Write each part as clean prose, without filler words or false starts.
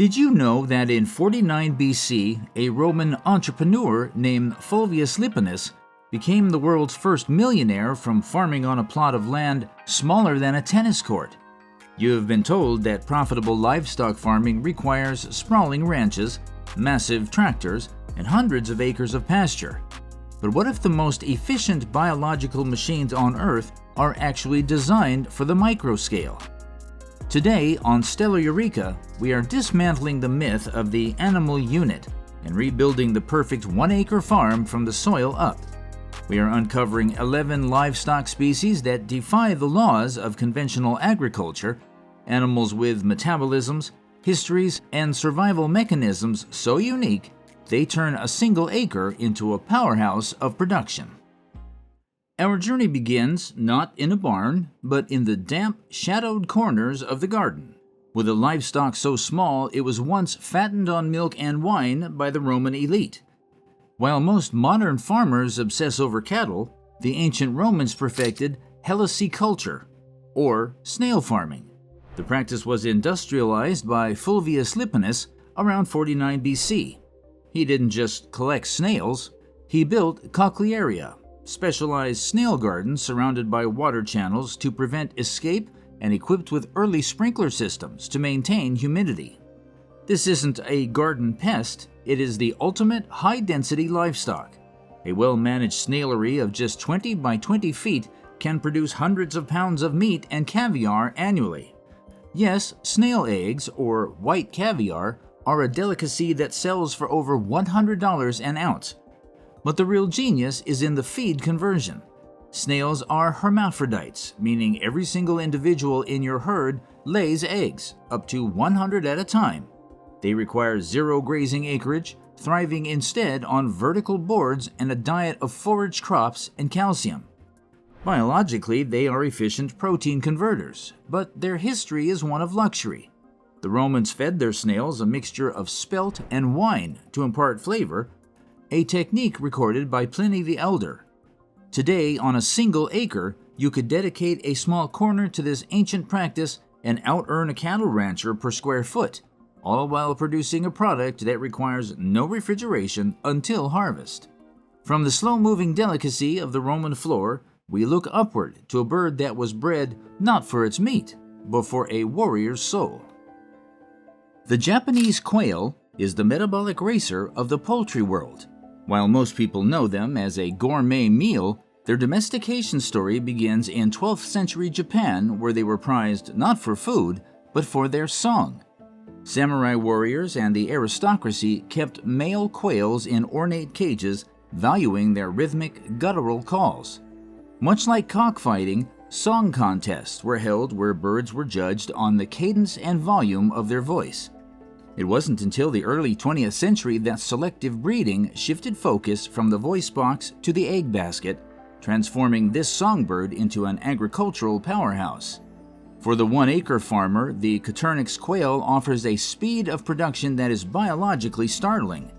Did you know that in 49 BC, a Roman entrepreneur named Fulvius Lippinus became the world's first millionaire from farming on a plot of land smaller than a tennis court? You have been told that profitable livestock farming requires sprawling ranches, massive tractors, and hundreds of acres of pasture. But what if the most efficient biological machines on Earth are actually designed for the micro scale? Today on Stellar Eureka, we are dismantling the myth of the animal unit and rebuilding the perfect one-acre farm from the soil up. We are uncovering 11 livestock species that defy the laws of conventional agriculture, animals with metabolisms, histories, and survival mechanisms so unique they turn a single acre into a powerhouse of production. Our journey begins not in a barn, but in the damp, shadowed corners of the garden, with a livestock so small it was once fattened on milk and wine by the Roman elite. While most modern farmers obsess over cattle, the ancient Romans perfected heliciculture, or snail farming. The practice was industrialized by Fulvius Lippinus around 49 BC. He didn't just collect snails, he built cochlearia, specialized snail gardens surrounded by water channels to prevent escape and equipped with early sprinkler systems to maintain humidity. This isn't a garden pest, it is the ultimate high-density livestock. A well-managed snailery of just 20 by 20 feet can produce hundreds of pounds of meat and caviar annually. Yes, snail eggs, or white caviar, are a delicacy that sells for over $100 an ounce. But the real genius is in the feed conversion. Snails are hermaphrodites, meaning every single individual in your herd lays eggs, up to 100 at a time. They require zero grazing acreage, thriving instead on vertical boards and a diet of forage crops and calcium. Biologically, they are efficient protein converters, but their history is one of luxury. The Romans fed their snails a mixture of spelt and wine to impart flavor, a technique recorded by Pliny the Elder. Today, on a single acre, you could dedicate a small corner to this ancient practice and out-earn a cattle rancher per square foot, all while producing a product that requires no refrigeration until harvest. From the slow-moving delicacy of the Roman floor, we look upward to a bird that was bred not for its meat, but for a warrior's soul. The Japanese quail is the metabolic racer of the poultry world. While most people know them as a gourmet meal, their domestication story begins in 12th century Japan, where they were prized not for food, but for their song. Samurai warriors and the aristocracy kept male quails in ornate cages, valuing their rhythmic, guttural calls. Much like cockfighting, song contests were held where birds were judged on the cadence and volume of their voice. It wasn't until the early 20th century that selective breeding shifted focus from the voice box to the egg basket, transforming this songbird into an agricultural powerhouse. For the one-acre farmer, the Coturnix quail offers a speed of production that is biologically startling.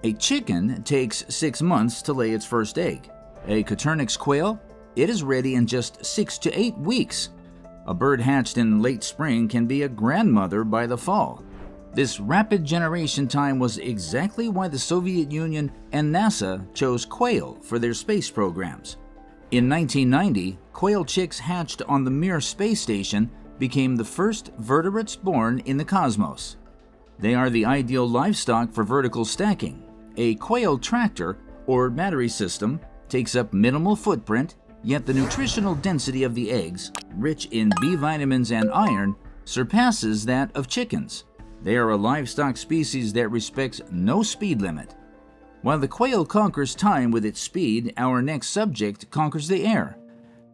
A chicken takes 6 months to lay its first egg. A Coturnix quail? It is ready in just 6 to 8 weeks. A bird hatched in late spring can be a grandmother by the fall. This rapid generation time was exactly why the Soviet Union and NASA chose quail for their space programs. In 1990, quail chicks hatched on the Mir space station became the first vertebrates born in the cosmos. They are the ideal livestock for vertical stacking. A quail tractor, or battery system, takes up minimal footprint, yet the nutritional density of the eggs, rich in B vitamins and iron, surpasses that of chickens. They are a livestock species that respects no speed limit. While the quail conquers time with its speed, our next subject conquers the air,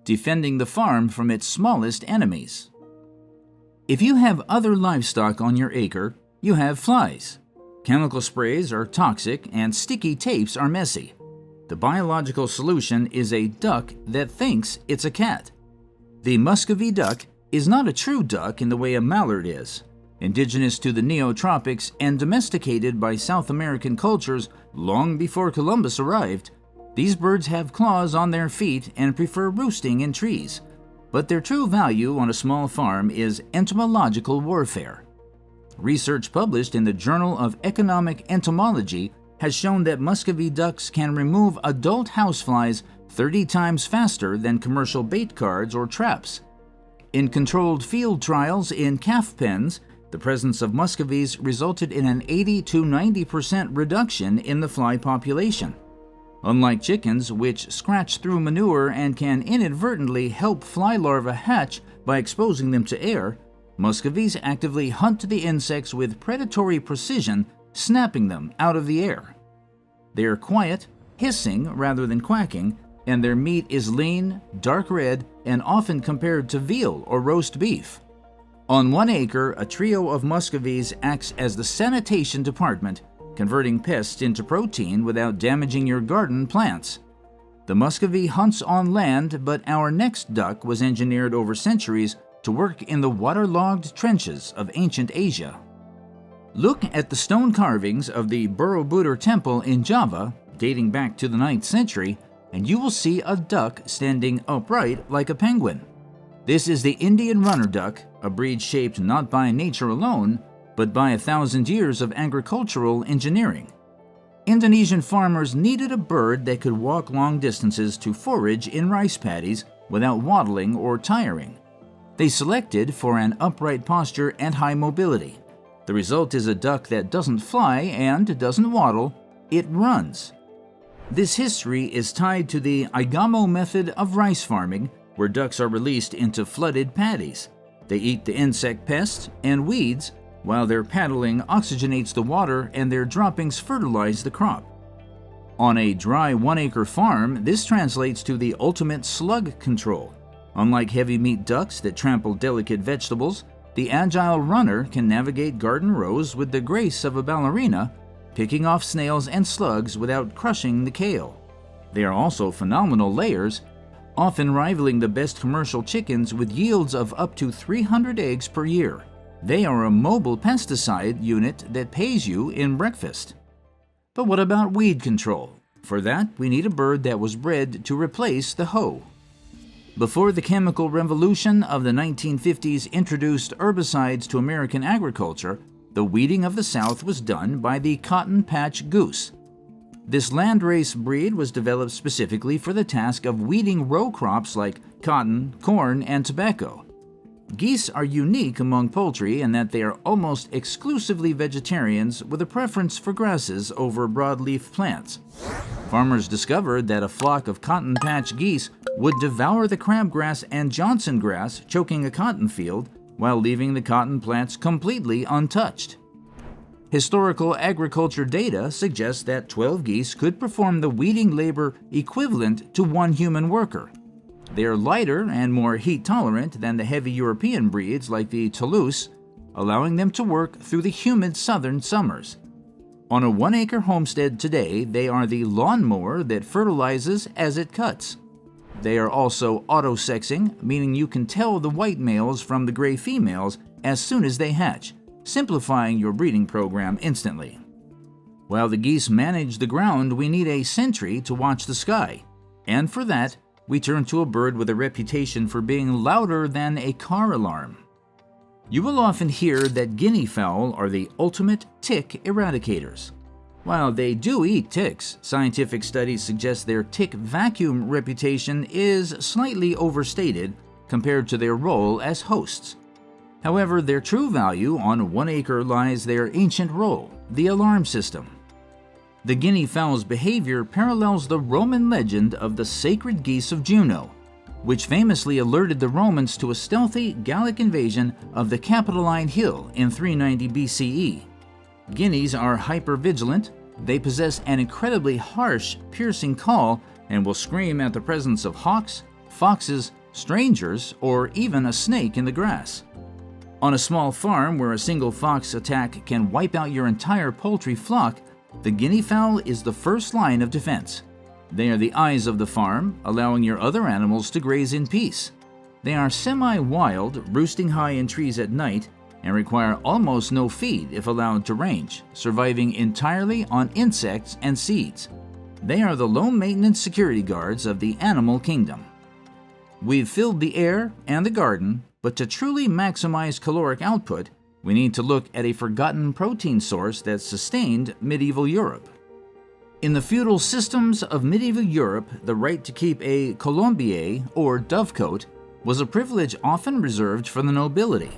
defending the farm from its smallest enemies. If you have other livestock on your acre, you have flies. Chemical sprays are toxic and sticky tapes are messy. The biological solution is a duck that thinks it's a cat. The Muscovy duck is not a true duck in the way a mallard is. Indigenous to the neotropics and domesticated by South American cultures long before Columbus arrived, these birds have claws on their feet and prefer roosting in trees. But their true value on a small farm is entomological warfare. Research published in the Journal of Economic Entomology has shown that Muscovy ducks can remove adult houseflies 30 times faster than commercial bait cards or traps. In controlled field trials in calf pens, the presence of Muscovies resulted in an 80 to 90% reduction in the fly population. Unlike chickens, which scratch through manure and can inadvertently help fly larvae hatch by exposing them to air, Muscovies actively hunt the insects with predatory precision, snapping them out of the air. They are quiet, hissing rather than quacking, and their meat is lean, dark red, and often compared to veal or roast beef. On 1 acre, a trio of Muscovies acts as the sanitation department, converting pests into protein without damaging your garden plants. The Muscovy hunts on land, but our next duck was engineered over centuries to work in the waterlogged trenches of ancient Asia. Look at the stone carvings of the Borobudur Temple in Java, dating back to the 9th century, and you will see a duck standing upright like a penguin. This is the Indian runner duck, a breed shaped not by nature alone, but by 1,000 years of agricultural engineering. Indonesian farmers needed a bird that could walk long distances to forage in rice paddies without waddling or tiring. They selected for an upright posture and high mobility. The result is a duck that doesn't fly and doesn't waddle, it runs. This history is tied to the Igamo method of rice farming, where ducks are released into flooded paddies. They eat the insect pests and weeds, while their paddling oxygenates the water and their droppings fertilize the crop. On a dry 1 acre farm, this translates to the ultimate slug control. Unlike heavy meat ducks that trample delicate vegetables, the agile runner can navigate garden rows with the grace of a ballerina, picking off snails and slugs without crushing the kale. They are also phenomenal layers, often rivaling the best commercial chickens with yields of up to 300 eggs per year. They are a mobile pesticide unit that pays you in breakfast. But what about weed control? For that, we need a bird that was bred to replace the hoe. Before the chemical revolution of the 1950s introduced herbicides to American agriculture, the weeding of the South was done by the cotton patch goose. This landrace breed was developed specifically for the task of weeding row crops like cotton, corn, and tobacco. Geese are unique among poultry in that they are almost exclusively vegetarians with a preference for grasses over broadleaf plants. Farmers discovered that a flock of cotton patch geese would devour the crabgrass and Johnson grass, choking a cotton field, while leaving the cotton plants completely untouched. Historical agriculture data suggests that 12 geese could perform the weeding labor equivalent to 1 human worker. They are lighter and more heat-tolerant than the heavy European breeds like the Toulouse, allowing them to work through the humid southern summers. On a 1 acre homestead today, they are the lawnmower that fertilizes as it cuts. They are also auto-sexing, meaning you can tell the white males from the gray females as soon as they hatch, simplifying your breeding program instantly. While the geese manage the ground, we need a sentry to watch the sky, and for that, we turn to a bird with a reputation for being louder than a car alarm. You will often hear that Guinea fowl are the ultimate tick eradicators. While they do eat ticks, scientific studies suggest their tick vacuum reputation is slightly overstated compared to their role as hosts. However, their true value on 1 acre lies their ancient role, the alarm system. The Guinea fowl's behavior parallels the Roman legend of the sacred geese of Juno, which famously alerted the Romans to a stealthy Gallic invasion of the Capitoline Hill in 390 BCE. Guineas are hyper-vigilant. They possess an incredibly harsh, piercing call and will scream at the presence of hawks, foxes, strangers, or even a snake in the grass. On a small farm where a single fox attack can wipe out your entire poultry flock, the Guinea fowl is the first line of defense. They are the eyes of the farm, allowing your other animals to graze in peace. They are semi-wild, roosting high in trees at night, and require almost no feed if allowed to range, surviving entirely on insects and seeds. They are the low-maintenance security guards of the animal kingdom. We've filled the air and the garden, but to truly maximize caloric output, We need to look at a forgotten protein source that sustained medieval Europe. In the feudal systems of medieval Europe, the right to keep a colombier, or dovecote, was a privilege often reserved for the nobility.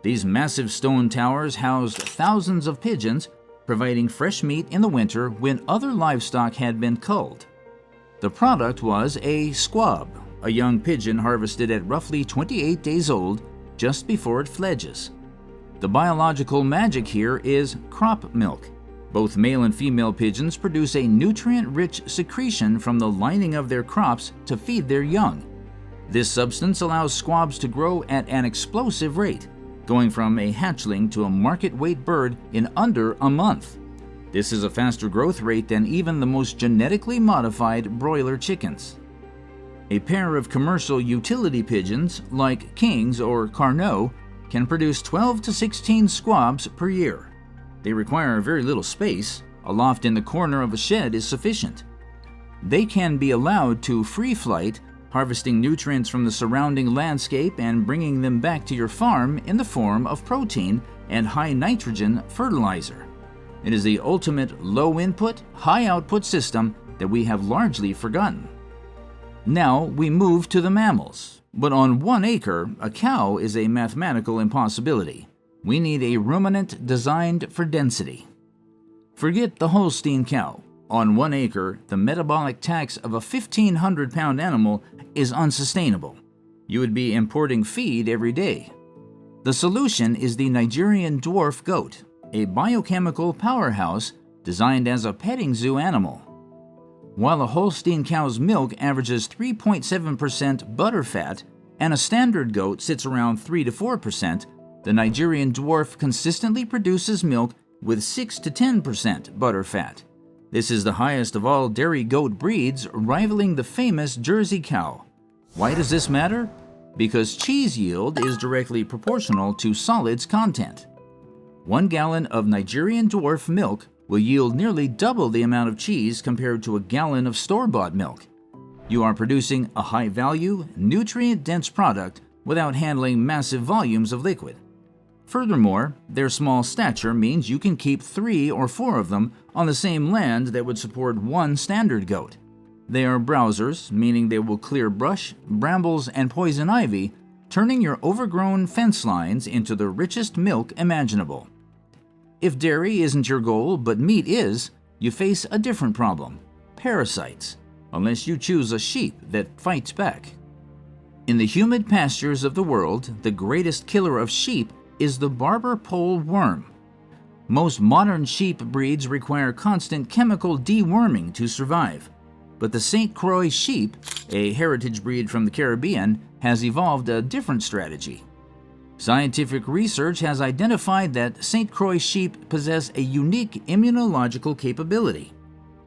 These massive stone towers housed thousands of pigeons, providing fresh meat in the winter when other livestock had been culled. The product was a squab, a young pigeon harvested at roughly 28 days old, just before it fledges. The biological magic here is crop milk. Both male and female pigeons produce a nutrient-rich secretion from the lining of their crops to feed their young. This substance allows squabs to grow at an explosive rate, going from a hatchling to a market-weight bird in under a month. This is a faster growth rate than even the most genetically modified broiler chickens. A pair of commercial utility pigeons, like kings or carneaux, can produce 12 to 16 squabs per year. They require very little space. A loft in the corner of a shed is sufficient. They can be allowed to free flight, harvesting nutrients from the surrounding landscape and bringing them back to your farm in the form of protein and high nitrogen fertilizer. It is the ultimate low input, high output system that we have largely forgotten. Now we move to the mammals. But on 1 acre, a cow is a mathematical impossibility. We need a ruminant designed for density. Forget the Holstein cow. On 1 acre, the metabolic tax of a 1,500-pound animal is unsustainable. You would be importing feed every day. The solution is the Nigerian dwarf goat, a biochemical powerhouse designed as a petting zoo animal. While a Holstein cow's milk averages 3.7% butter fat and a standard goat sits around 3 to 4%, the Nigerian dwarf consistently produces milk with 6 to 10% butter fat. This is the highest of all dairy goat breeds, rivaling the famous Jersey cow. Why does this matter? Because cheese yield is directly proportional to solids content. 1 gallon of Nigerian dwarf milk will yield nearly double the amount of cheese compared to a gallon of store-bought milk. You are producing a high-value, nutrient-dense product without handling massive volumes of liquid. Furthermore, their small stature means you can keep 3 or 4 of them on the same land that would support 1 standard goat. They are browsers, meaning they will clear brush, brambles, and poison ivy, turning your overgrown fence lines into the richest milk imaginable. If dairy isn't your goal, but meat is, you face a different problem: parasites, unless you choose a sheep that fights back. In the humid pastures of the world, the greatest killer of sheep is the barber pole worm. Most modern sheep breeds require constant chemical deworming to survive, but the St. Croix sheep, a heritage breed from the Caribbean, has evolved a different strategy. Scientific research has identified that St. Croix sheep possess a unique immunological capability.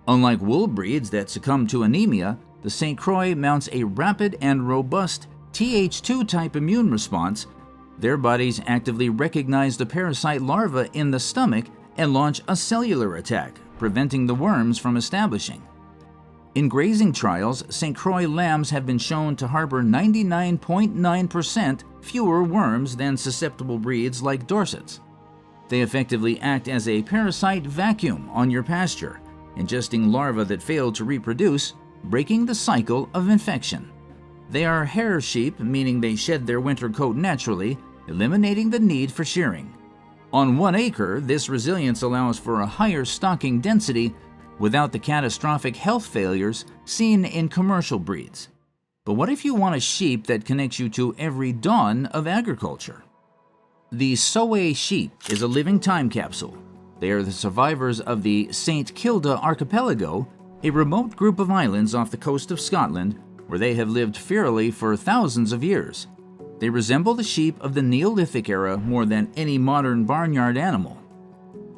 Unlike wool breeds that succumb to anemia, the St. Croix mounts a rapid and robust Th2-type immune response. Their bodies actively recognize the parasite larva in the stomach and launch a cellular attack, preventing the worms from establishing. In grazing trials, St. Croix lambs have been shown to harbor 99.9% fewer worms than susceptible breeds like Dorsets. They effectively act as a parasite vacuum on your pasture, ingesting larvae that fail to reproduce, breaking the cycle of infection. They are hair sheep, meaning they shed their winter coat naturally, eliminating the need for shearing. On 1 acre, this resilience allows for a higher stocking density without the catastrophic health failures seen in commercial breeds. But what if you want a sheep that connects you to every dawn of agriculture? The Soay sheep is a living time capsule. They are the survivors of the St. Kilda archipelago, a remote group of islands off the coast of Scotland where they have lived fairly for thousands of years. They resemble the sheep of the Neolithic era more than any modern barnyard animal.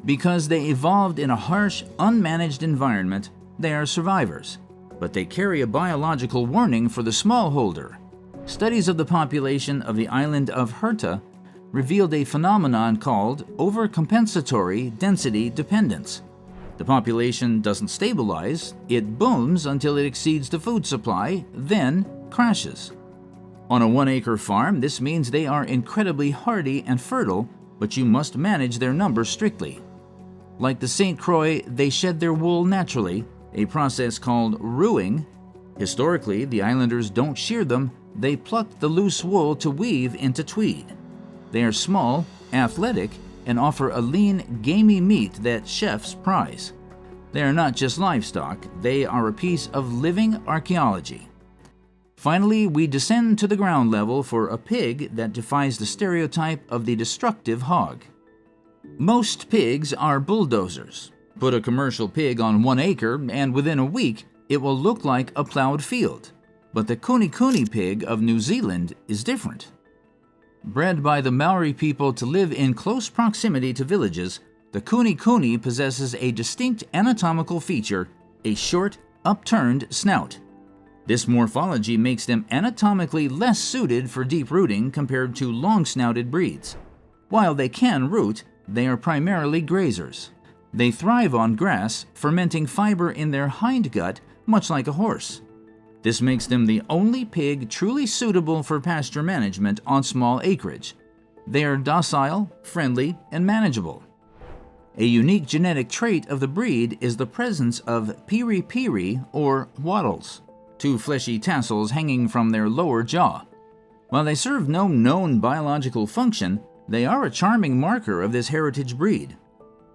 Because they evolved in a harsh, unmanaged environment, they are survivors, but they carry a biological warning for the smallholder. Studies of the population of the island of Herta revealed a phenomenon called overcompensatory density dependence. The population doesn't stabilize, it booms until it exceeds the food supply, then crashes. On a 1 acre farm, this means they are incredibly hardy and fertile, but you must manage their numbers strictly. Like the St. Croix, they shed their wool naturally, a process called ruing. Historically, the islanders don't shear them, they pluck the loose wool to weave into tweed. They are small, athletic, and offer a lean, gamey meat that chefs prize. They are not just livestock, they are a piece of living archaeology. Finally, we descend to the ground level for a pig that defies the stereotype of the destructive hog. Most pigs are bulldozers. Put a commercial pig on 1 acre, and within a week, it will look like a plowed field. But the Kunekune pig of New Zealand is different. Bred by the Maori people to live in close proximity to villages, the Kunekune possesses a distinct anatomical feature, a short, upturned snout. This morphology makes them anatomically less suited for deep rooting compared to long-snouted breeds. While they can root, they are primarily grazers. They thrive on grass, fermenting fiber in their hindgut, much like a horse. This makes them the only pig truly suitable for pasture management on small acreage. They are docile, friendly, and manageable. A unique genetic trait of the breed is the presence of piri-piri or wattles, two fleshy tassels hanging from their lower jaw. While they serve no known biological function, they are a charming marker of this heritage breed.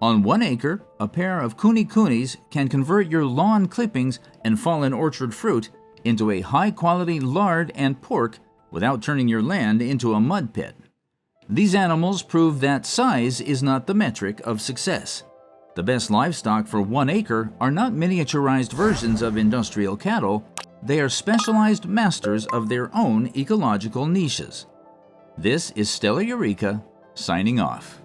On 1 acre, a pair of Kunekunes can convert your lawn clippings and fallen orchard fruit into a high-quality lard and pork without turning your land into a mud pit. These animals prove that size is not the metric of success. The best livestock for 1 acre are not miniaturized versions of industrial cattle, they are specialized masters of their own ecological niches. This is Stella Eureka, signing off.